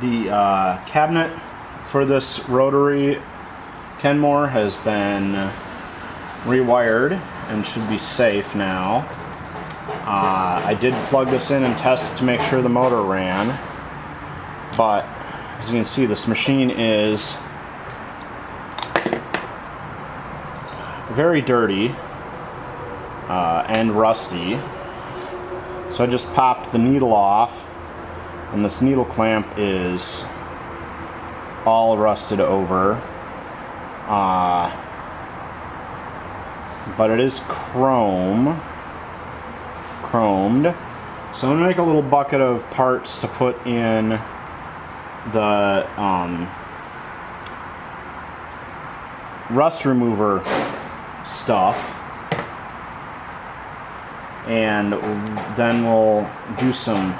The cabinet for this rotary Kenmore has been rewired and should be safe now. I did plug this in and test it to make sure the motor ran, but as you can see, this machine is very dirty and rusty. So I just popped the needle off, and this needle clamp is all rusted over. But it is chromed. So I'm going to make a little bucket of parts to put in the rust remover stuff, and then we'll do some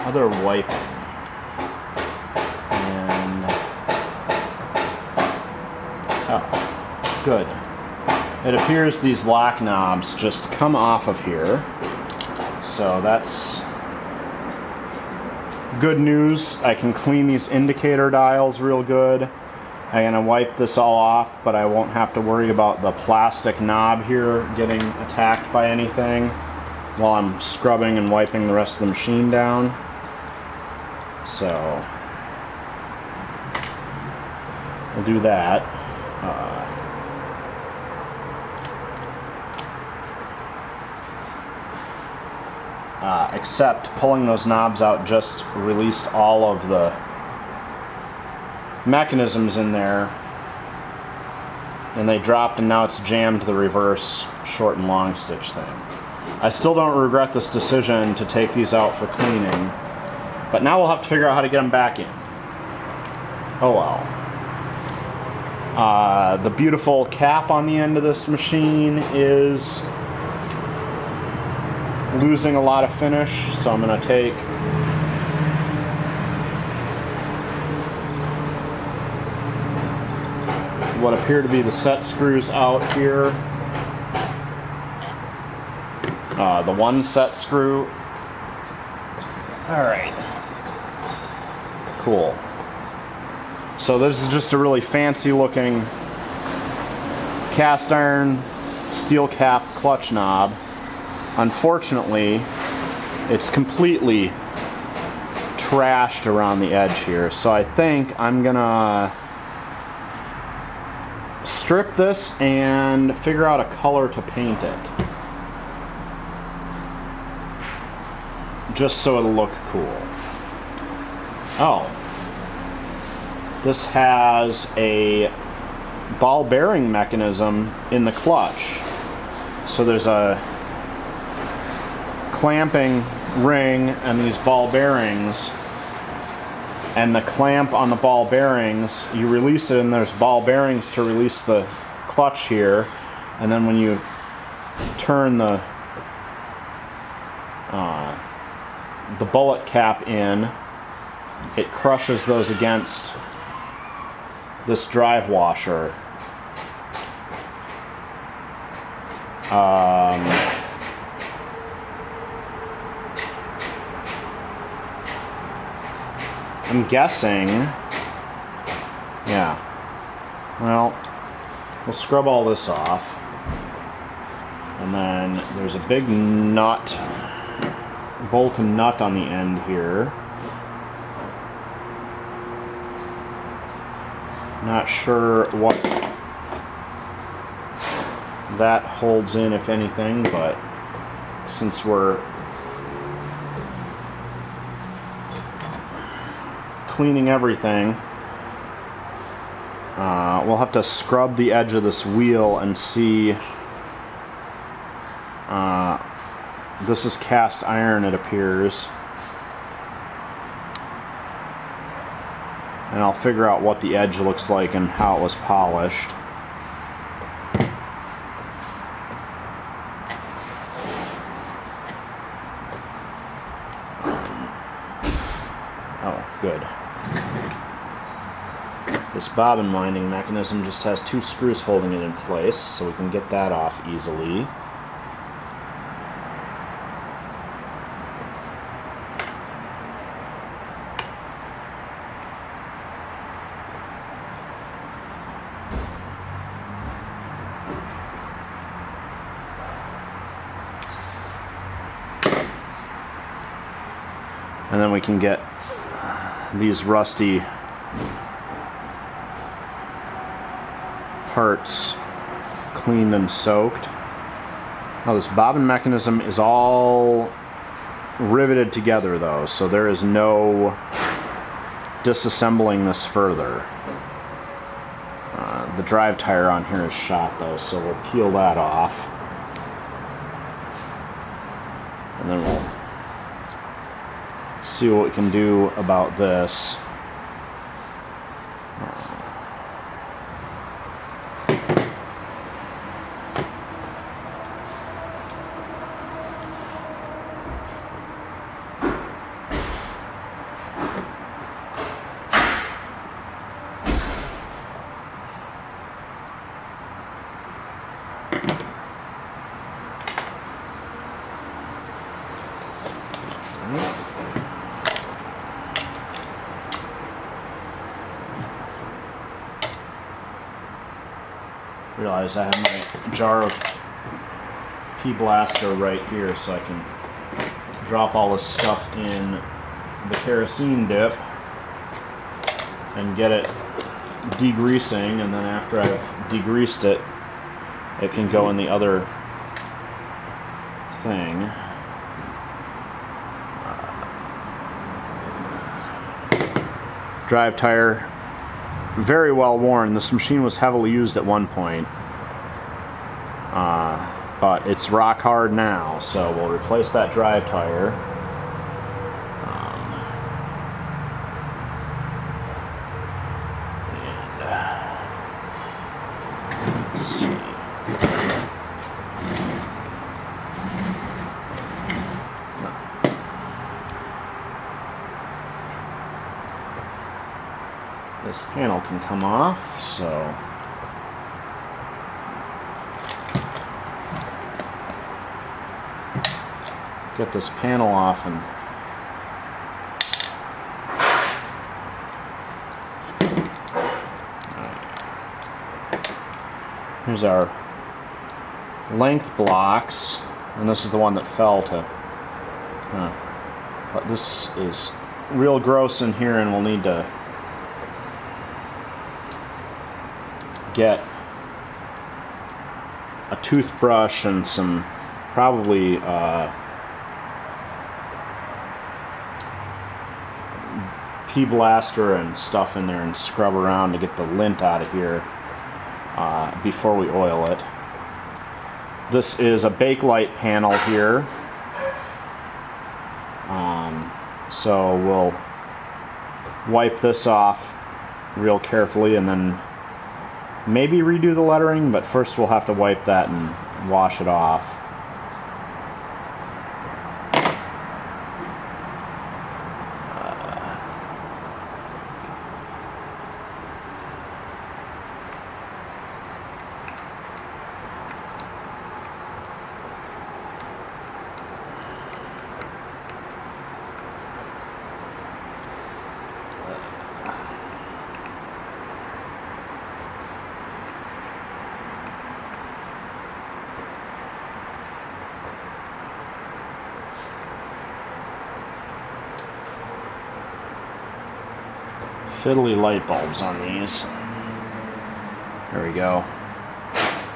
other wiping. And oh, good. It appears these lock knobs just come off of here, so that's good news. I can clean these indicator dials real good. I'm gonna wipe this all off, but I won't have to worry about the plastic knob here getting attacked by anything while I'm scrubbing and wiping the rest of the machine down. So we'll do that. Except pulling those knobs out just released all of the mechanisms in there, and they dropped, and now it's jammed the reverse short and long stitch thing. I still don't regret this decision to take these out for cleaning, but now we'll have to figure out how to get them back in. Oh well. The beautiful cap on the end of this machine is losing a lot of finish, so I'm going to take what appear to be the set screws out here. The one set screw. Alright. Cool. So this is just a really fancy looking cast iron steel cap clutch knob. Unfortunately, it's completely trashed around the edge here, so I think I'm gonna strip this and figure out a color to paint it, just so it'll look cool. Oh, this has a ball bearing mechanism in the clutch, so there's a clamping ring and these ball bearings, and the clamp on the ball bearings, you release it and there's ball bearings to release the clutch here, and then when you turn the bullet cap in, it crushes those against this drive washer. I'm guessing, yeah, well, we'll scrub all this off, and then there's a big nut, bolt and nut on the end here. Not sure what that holds in, if anything, but since we're cleaning everything, we'll have to scrub the edge of this wheel and see. This is cast iron, it appears, and I'll figure out what the edge looks like and how it was polished. Good. This bobbin winding mechanism just has 2 screws holding it in place, so we can get that off easily. And then we can get these rusty parts cleaned and soaked. Now this bobbin mechanism is all riveted together though, so there is no disassembling this further. The drive tire on here is shot though, so we'll peel that off. And then we'll see what we can do about this. Realize I have my jar of PBlaster right here, so I can drop all this stuff in the kerosene dip and get it degreasing, and then after I've degreased it, it can go in the other thing. Drive tire, very well worn. This machine was heavily used at one point, but it's rock hard now, so we'll replace that drive tire. Let's see. This panel can come off, so get this panel off and here's our length blocks, and this is the one that fell to but this is real gross in here, and we'll need to get a toothbrush and some probably PBlaster and stuff in there and scrub around to get the lint out of here before we oil it. This is a Bakelite panel here, so we'll wipe this off real carefully and then maybe redo the lettering, but first we'll have to wipe that and wash it off. Fiddly light bulbs on these. There we go.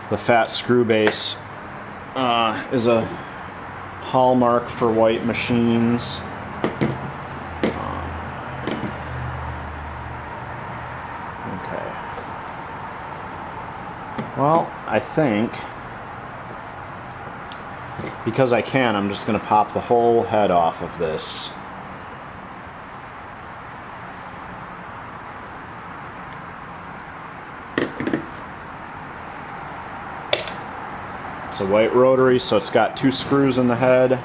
The fat screw base is a hallmark for white machines. Okay. Well, I think because I can, I'm just going to pop the whole head off of this. It's a white rotary, so it's got 2 screws in the head.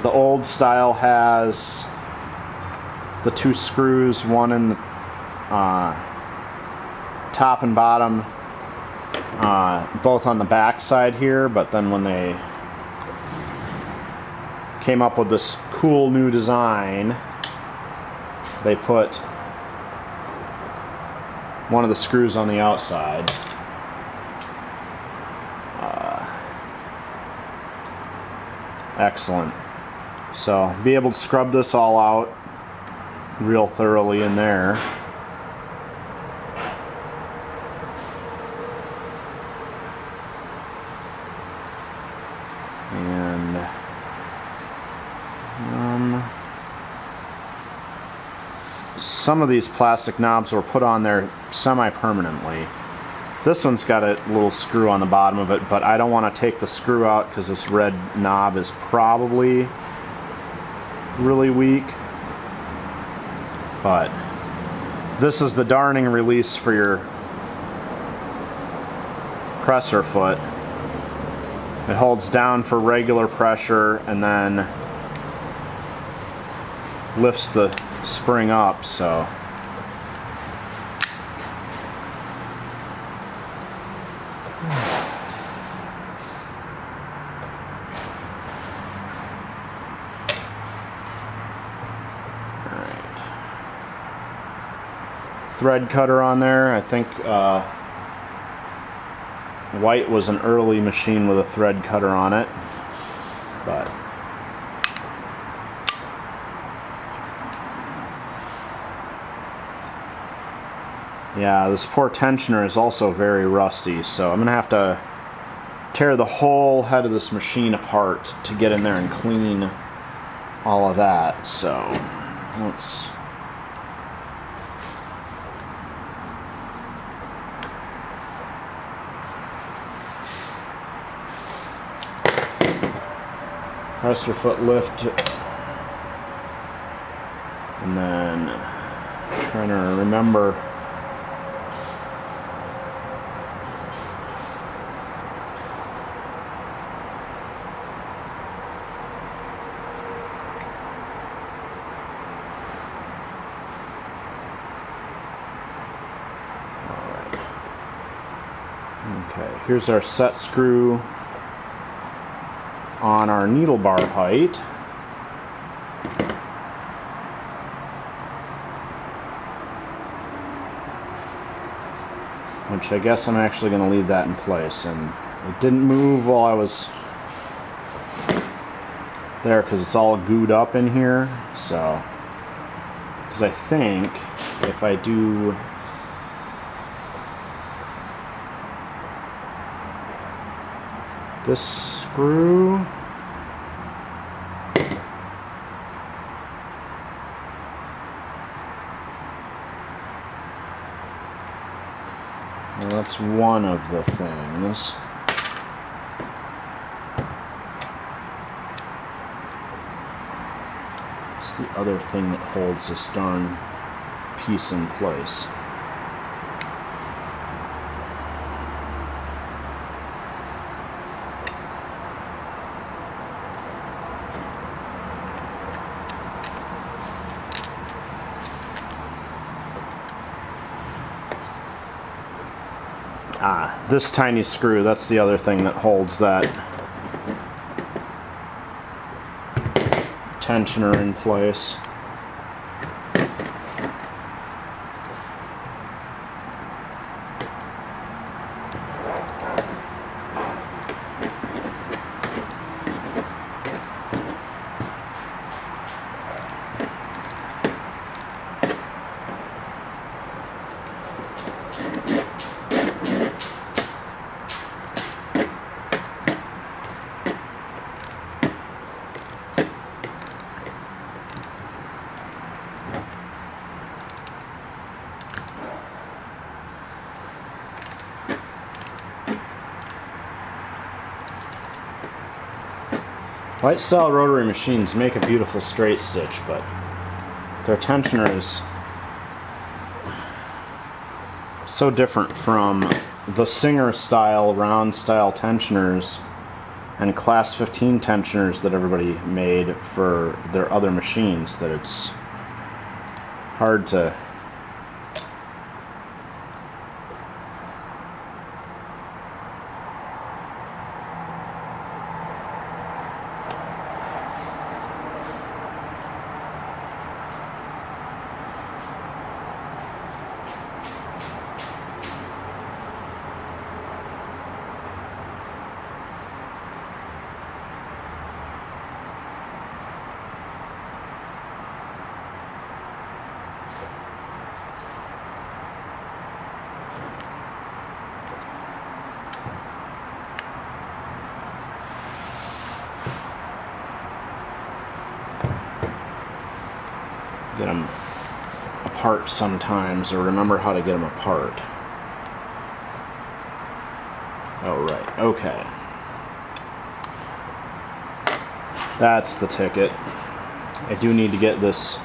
The old style has the two screws, one in the top and bottom, both on the back side here, but then when they came up with this cool new design, they put one of the screws on the outside. Excellent. So be able to scrub this all out real thoroughly in there. And some of these plastic knobs were put on there semi-permanently. This one's got a little screw on the bottom of it, but I don't want to take the screw out because this red knob is probably really weak. But this is the darning release for your presser foot. It holds down for regular pressure and then lifts the spring up, so thread cutter on there. I think white was an early machine with a thread cutter on it, but yeah, this poor tensioner is also very rusty, so I'm gonna have to tear the whole head of this machine apart to get in there and clean all of that. So let's presser foot lift, and then trying to remember okay, here's our set screw on our needle bar height. Which I guess I'm actually going to leave that in place, and it didn't move while I was there because it's all gooed up in here. So, because I think if I do this screw, well, that's one of the things. It's the other thing that holds this darn piece in place. Ah, this tiny screw, that's the other thing that holds that tensioner in place. Light style rotary machines make a beautiful straight stitch, but their tensioner is so different from the Singer style, round style tensioners and class 15 tensioners that everybody made for their other machines that it's hard to get them apart sometimes, or remember how to get them apart. Oh, right, okay. That's the ticket. I do need to get this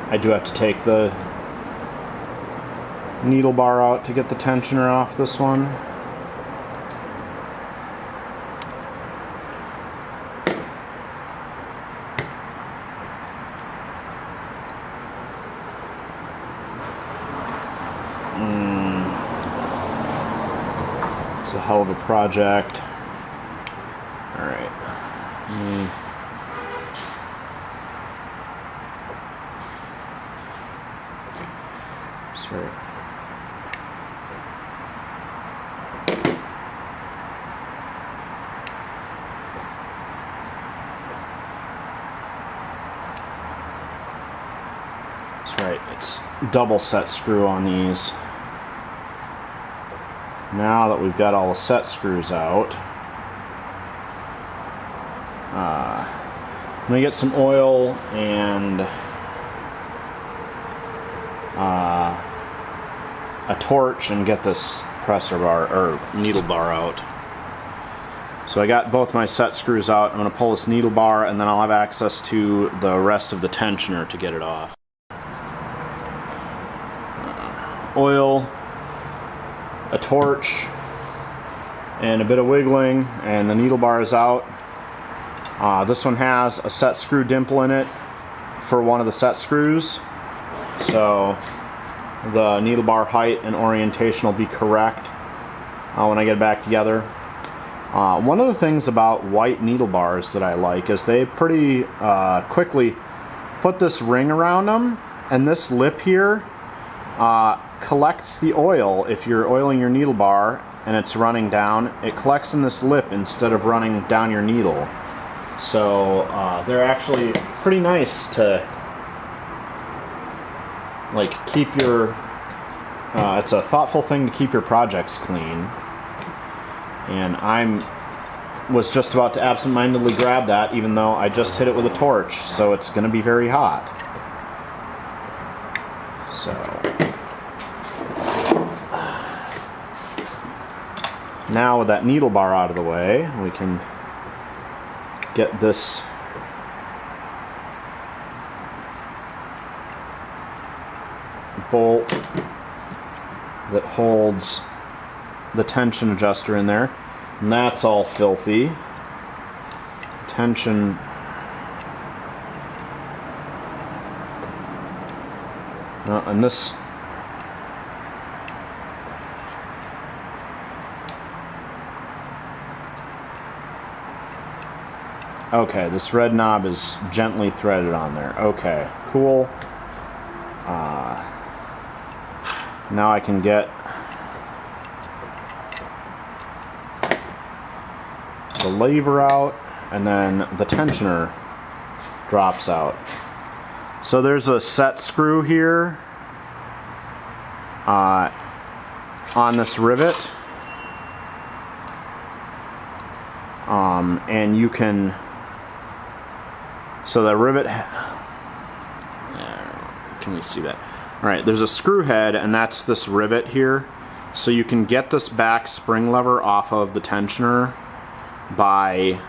I do have to take the needle bar out to get the tensioner off this one. It's a hell of a project. All right. Sorry. That's right, it's double set screw on these. Now that we've got all the set screws out, I'm going to get some oil and a torch and get this presser bar or needle bar out. So I got both my set screws out. I'm going to pull this needle bar and then I'll have access to the rest of the tensioner to get it off. Oil, a torch, and a bit of wiggling, and the needle bar is out. This one has a set screw dimple in it for one of the set screws, so the needle bar height and orientation will be correct when I get it back together. One of the things about white needle bars that I like is they pretty quickly put this ring around them, and this lip here collects the oil. If you're oiling your needle bar and it's running down, it collects in this lip instead of running down your needle. So they're actually pretty nice to like keep your it's a thoughtful thing to keep your projects clean. And was just about to absentmindedly grab that, even though I just hit it with a torch, so it's going to be very hot. So now with that needle bar out of the way, we can get this bolt that holds the tension adjuster in there, and that's all filthy. Tension and this okay, this red knob is gently threaded on there. Okay, cool. Now I can get the lever out, and then the tensioner drops out. So there's a set screw here on this rivet, and you can, so the rivet, can you see that? Alright, there's a screw head, and that's this rivet here. So you can get this back spring lever off of the tensioner by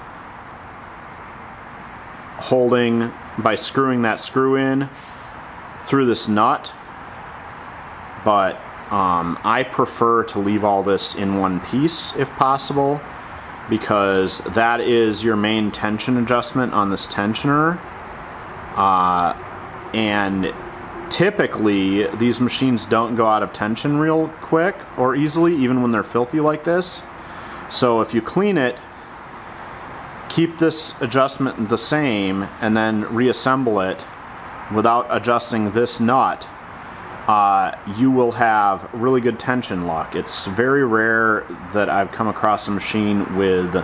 holding by screwing that screw in through this nut, but I prefer to leave all this in one piece if possible, because that is your main tension adjustment on this tensioner. And typically these machines don't go out of tension real quick or easily, even when they're filthy like this. So if you clean it, keep this adjustment the same, and then reassemble it without adjusting this nut, you will have really good tension luck. It's very rare that I've come across a machine with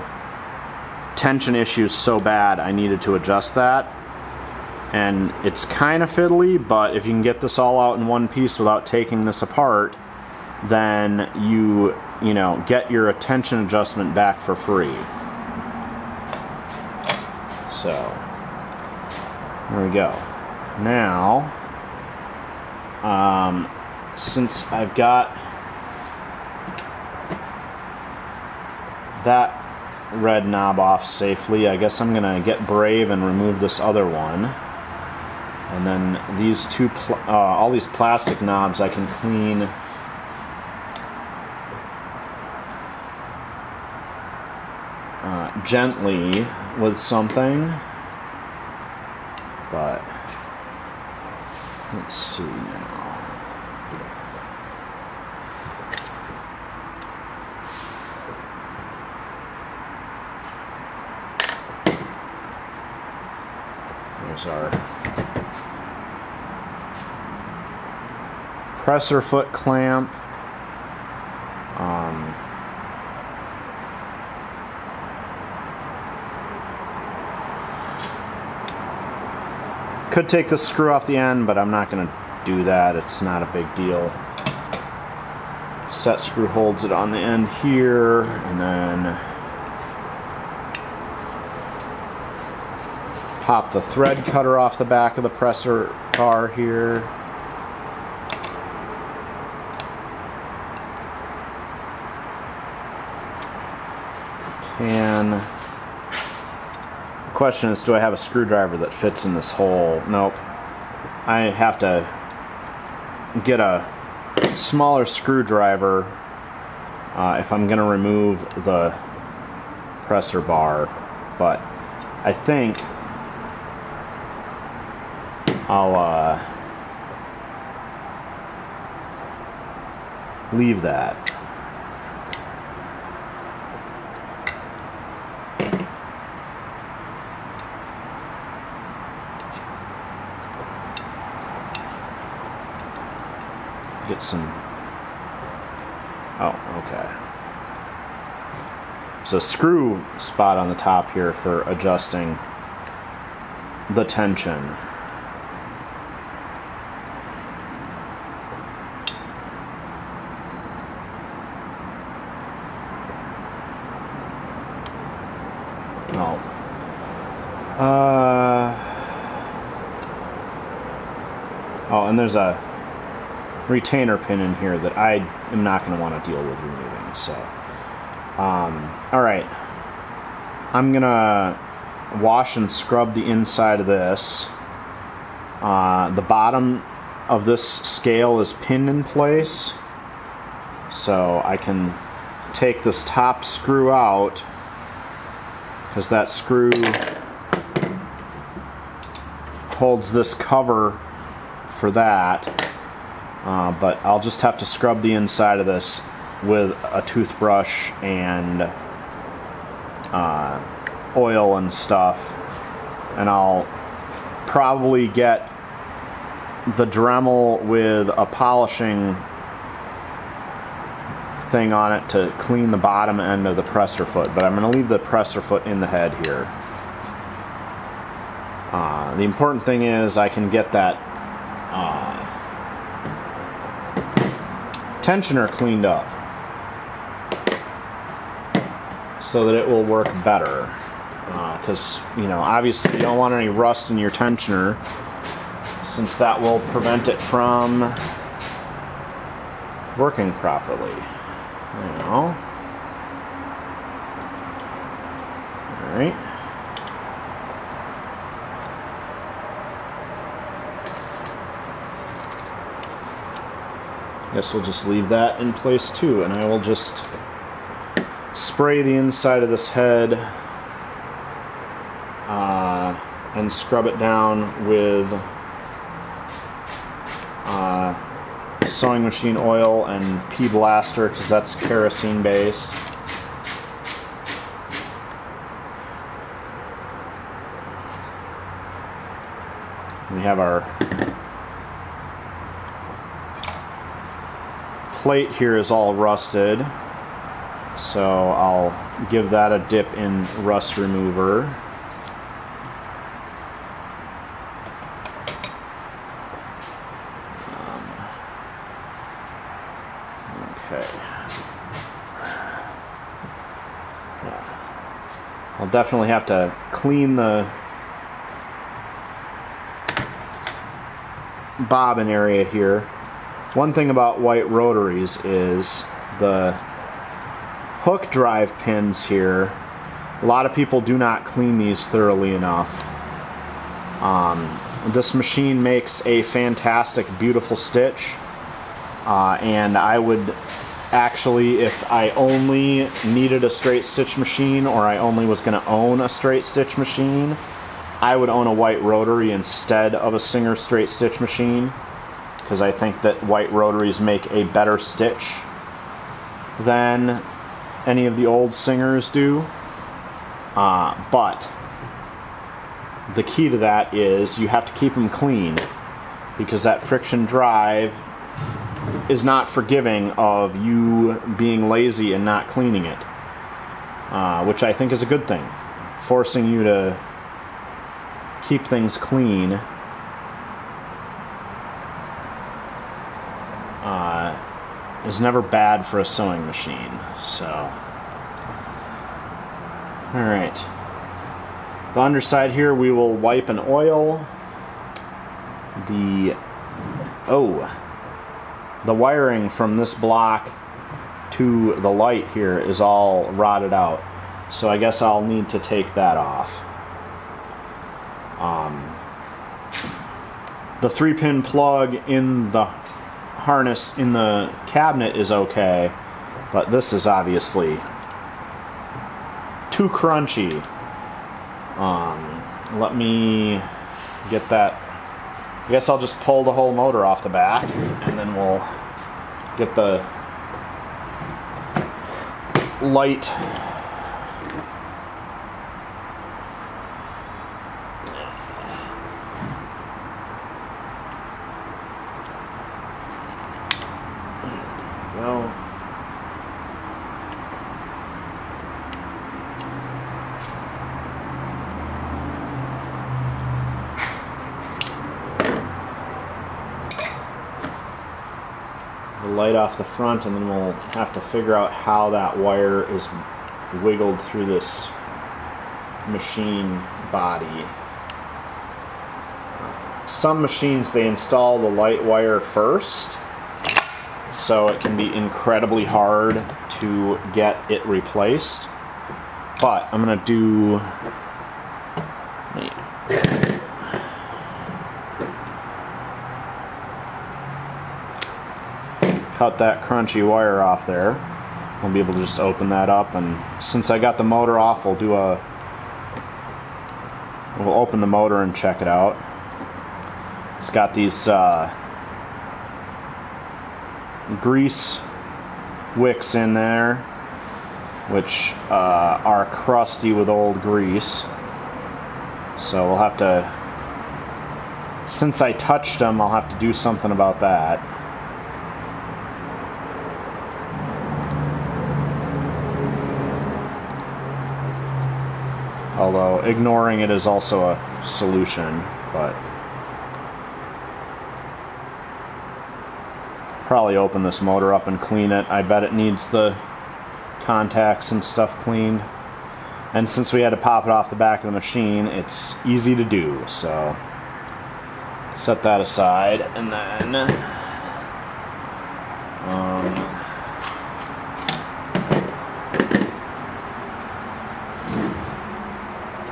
tension issues so bad I needed to adjust that. And it's kind of fiddly, but if you can get this all out in one piece without taking this apart, then you know, get your tension adjustment back for free. So there we go. Now, since I've got that red knob off safely, I guess I'm gonna get brave and remove this other one. And then these two, all these plastic knobs I can clean gently with something. But let's see now. There's our presser foot clamp. Could take the screw off the end, but I'm not going to do that. It's not a big deal. Set screw holds it on the end here, and then pop the thread cutter off the back of the presser bar here. The question is, do I have a screwdriver that fits in this hole? Nope. I have to get a smaller screwdriver if I'm going to remove the presser bar, but I think I'll leave that. Get some, oh, okay. There's a screw spot on the top here for adjusting the tension. Oh, and there's a retainer pin in here that I am not going to want to deal with removing. So, alright, I'm going to wash and scrub the inside of this. The bottom of this scale is pinned in place, so I can take this top screw out, because that screw holds this cover for that. But I'll just have to scrub the inside of this with a toothbrush and oil and stuff, and I'll probably get the Dremel with a polishing thing on it to clean the bottom end of the presser foot, but I'm going to leave the presser foot in the head here. The important thing is I can get that tensioner cleaned up so that it will work better, because you know, obviously you don't want any rust in your tensioner, since that will prevent it from working properly. You know. All right. Guess we'll just leave that in place too, and I will just spray the inside of this head and scrub it down with sewing machine oil and PBlaster, because that's kerosene based. We have our plate here is all rusted, so I'll give that a dip in rust remover. Okay. I'll definitely have to clean the bobbin area here. One thing about white rotaries is the hook drive pins here. A lot of people do not clean these thoroughly enough. This machine makes a fantastic, beautiful stitch, and I would actually, if I only needed a straight stitch machine, or I only was going to own a straight stitch machine, I would own a white rotary instead of a Singer straight stitch machine, because I think that white rotaries make a better stitch than any of the old Singers do. But the key to that is you have to keep them clean, because that friction drive is not forgiving of you being lazy and not cleaning it, which I think is a good thing. Forcing you to keep things clean is never bad for a sewing machine. So, alright. The underside here we will wipe and oil. The wiring from this block to the light here is all rotted out, so I guess I'll need to take that off. The 3-pin plug in the harness in the cabinet is okay, but this is obviously too crunchy. Let me get that. I guess I'll just pull the whole motor off the back, and then we'll get the light light off the front, and then we'll have to figure out how that wire is wiggled through this machine body. Some machines, they install the light wire first, so it can be incredibly hard to get it replaced. But I'm gonna do cut that crunchy wire off there. We'll be able to just open that up, and since I got the motor off, we'll open the motor and check it out. It's got these grease wicks in there, which are crusty with old grease. So we'll have to, since I touched them, I'll have to do something about that. Although ignoring it is also a solution, but probably open this motor up and clean it. I bet it needs the contacts and stuff cleaned. And since we had to pop it off the back of the machine, it's easy to do. So set that aside, and then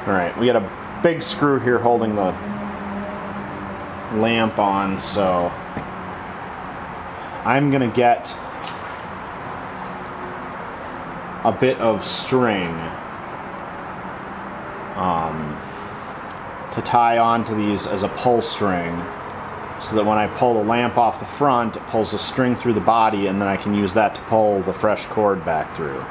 alright, we got a big screw here holding the lamp on, so I'm gonna get a bit of string to tie onto these as a pull string, so that when I pull the lamp off the front, it pulls the string through the body, and then I can use that to pull the fresh cord back through.